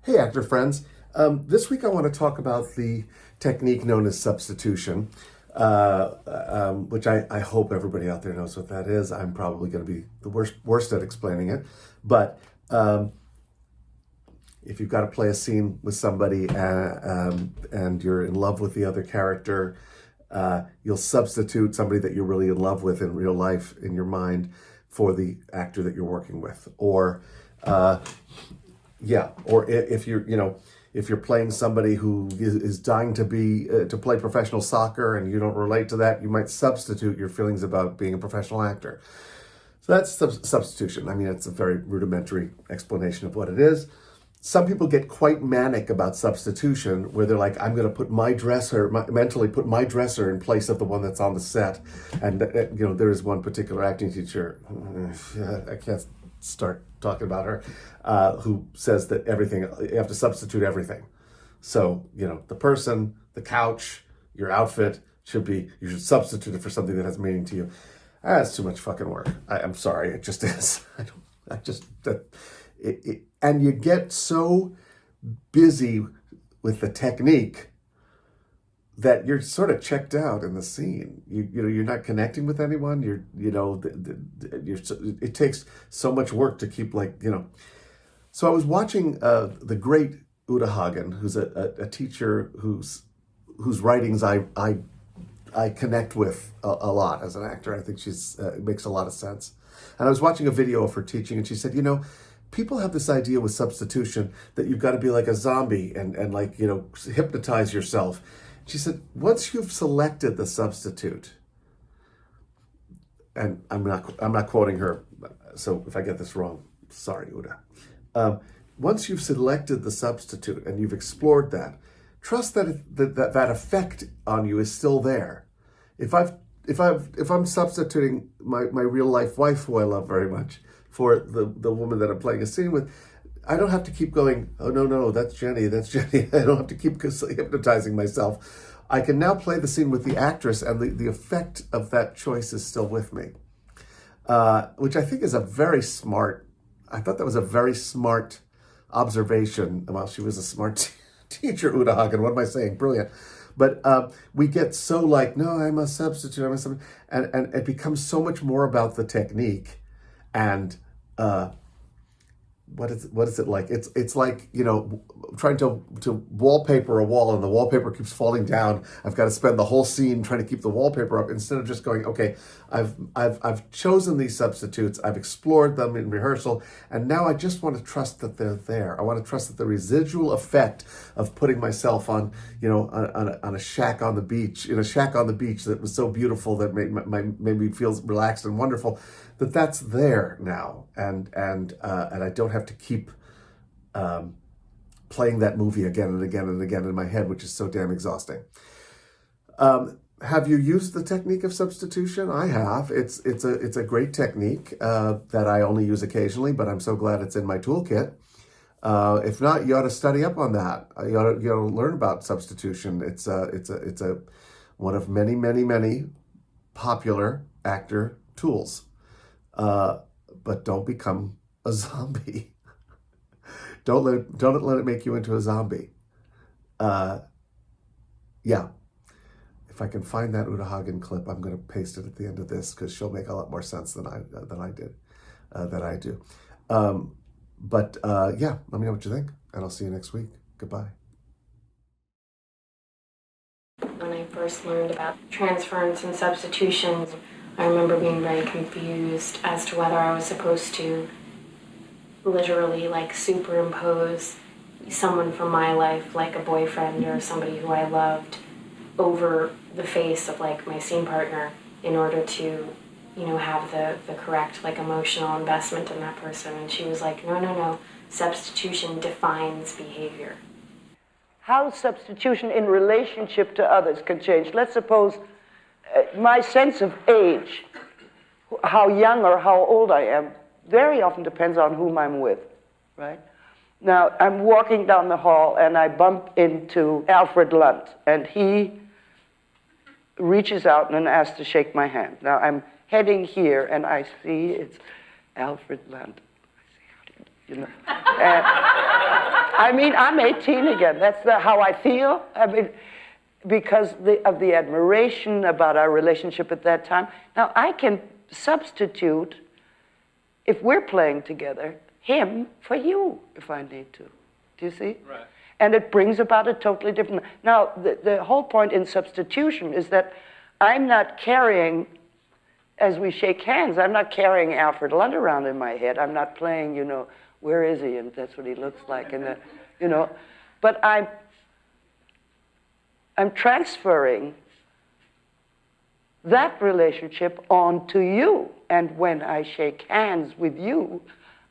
Hey, actor friends. This week I want to talk about the technique known as substitution, which I hope everybody out there knows what that is. I'm probably going to be the worst at explaining it. But if you've got to play a scene with somebody and you're in love with the other character, you'll substitute somebody that you're really in love with in real life in your mind for the actor that you're working with. Or if you're playing somebody who is dying to play professional soccer and you don't relate to that, you might substitute your feelings about being a professional actor. So that's substitution. I mean, it's a very rudimentary explanation of what it is. Some people get quite manic about substitution, where they're like, I'm going to mentally put my dresser in place of the one that's on the set. And, there is one particular acting teacher, I can't start talking about her, who says that you have to substitute everything. So, the person, the couch, your outfit you should substitute it for something that has meaning to you. That's too much fucking work. I'm sorry, it just is. And you get so busy with the technique that you're sort of checked out in the scene. You're not connecting with anyone. It takes so much work to keep So I was watching the great Uta Hagen, who's a teacher whose writings I connect with a lot as an actor. I think she's makes a lot of sense. And I was watching a video of her teaching, and she said, people have this idea with substitution that you've got to be like a zombie and hypnotize yourself. She said, once you've selected the substitute, and I'm not quoting her, so if I get this wrong, sorry, Uta. Once you've selected the substitute and you've explored that, trust that that effect on you is still there. If I'm substituting my real life wife, who I love very much, for the woman that I'm playing a scene with, I don't have to keep going, oh, no, that's Jenny. I don't have to keep hypnotizing myself. I can now play the scene with the actress, and the effect of that choice is still with me, which I think is I thought that was a very smart observation. Well, she was a smart teacher, Uta Hagen. What am I saying? Brilliant. But we get so no, I'm a substitute, and it becomes so much more about the technique. And what is it like? It's like, trying to wallpaper a wall and the wallpaper keeps falling down. I've got to spend the whole scene trying to keep the wallpaper up instead of just going, okay, I've chosen these substitutes, I've explored them in rehearsal, and now I just want to trust that they're there. I want to trust that the residual effect of putting myself on, on a shack on the beach, in a shack on the beach that was so beautiful that made me feel relaxed and wonderful, that's there now, and I don't have to keep playing that movie again and again and again in my head, which is so damn exhausting. Have you used the technique of substitution? I have. It's a great technique that I only use occasionally, but I'm so glad it's in my toolkit. If not, you ought to study up on that. You ought to learn about substitution. It's one of many, many, many popular actor tools. But don't become a zombie. Don't let it make you into a zombie. If I can find that Uta Hagen clip, I'm going to paste it at the end of this because she'll make a lot more sense than I do. Let me know what you think, and I'll see you next week. Goodbye. When I first learned about transference and substitutions, I remember being very confused as to whether I was supposed to literally superimpose someone from my life, like a boyfriend or somebody who I loved, over the face of my scene partner in order to, have the correct emotional investment in that person. And she was like, no, substitution defines behavior. How substitution in relationship to others can change. Let's suppose my sense of age, how young or how old I am, very often depends on whom I'm with, right? Now, I'm walking down the hall and I bump into Alfred Lunt, and he reaches out and asks to shake my hand. Now, I'm heading here and I see it's Alfred Lunt. I say, how do you know? I mean, I'm 18 again. That's how I feel. I mean, because of the admiration about our relationship at that time. Now, I can substitute, if we're playing together, him for you, if I need to. Do you see? Right. And it brings about a totally different... Now, the whole point in substitution is that I'm not carrying, as we shake hands, I'm not carrying Alfred Lunt around in my head. I'm not playing, you know, where is he? And that's what he looks like. And, you know, but I'm transferring that relationship onto you. And when I shake hands with you,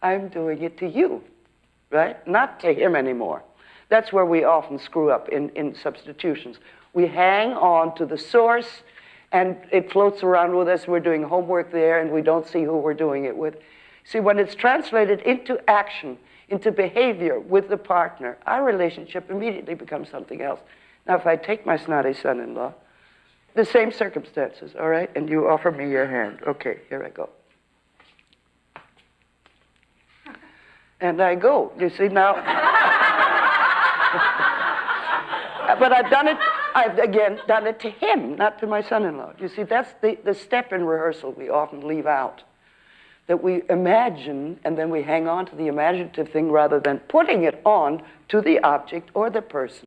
I'm doing it to you, right? Not to him anymore. That's where we often screw up in substitutions. We hang on to the source, and it floats around with us. We're doing homework there, and we don't see who we're doing it with. See, when it's translated into action, into behavior with the partner, our relationship immediately becomes something else. Now, if I take my snotty son-in-law, the same circumstances, all right? And you offer me your hand. Okay, here I go. And I go. You see, now... But I've again done it to him, not to my son-in-law. You see, that's the step in rehearsal we often leave out. That we imagine, and then we hang on to the imaginative thing rather than putting it on to the object or the person.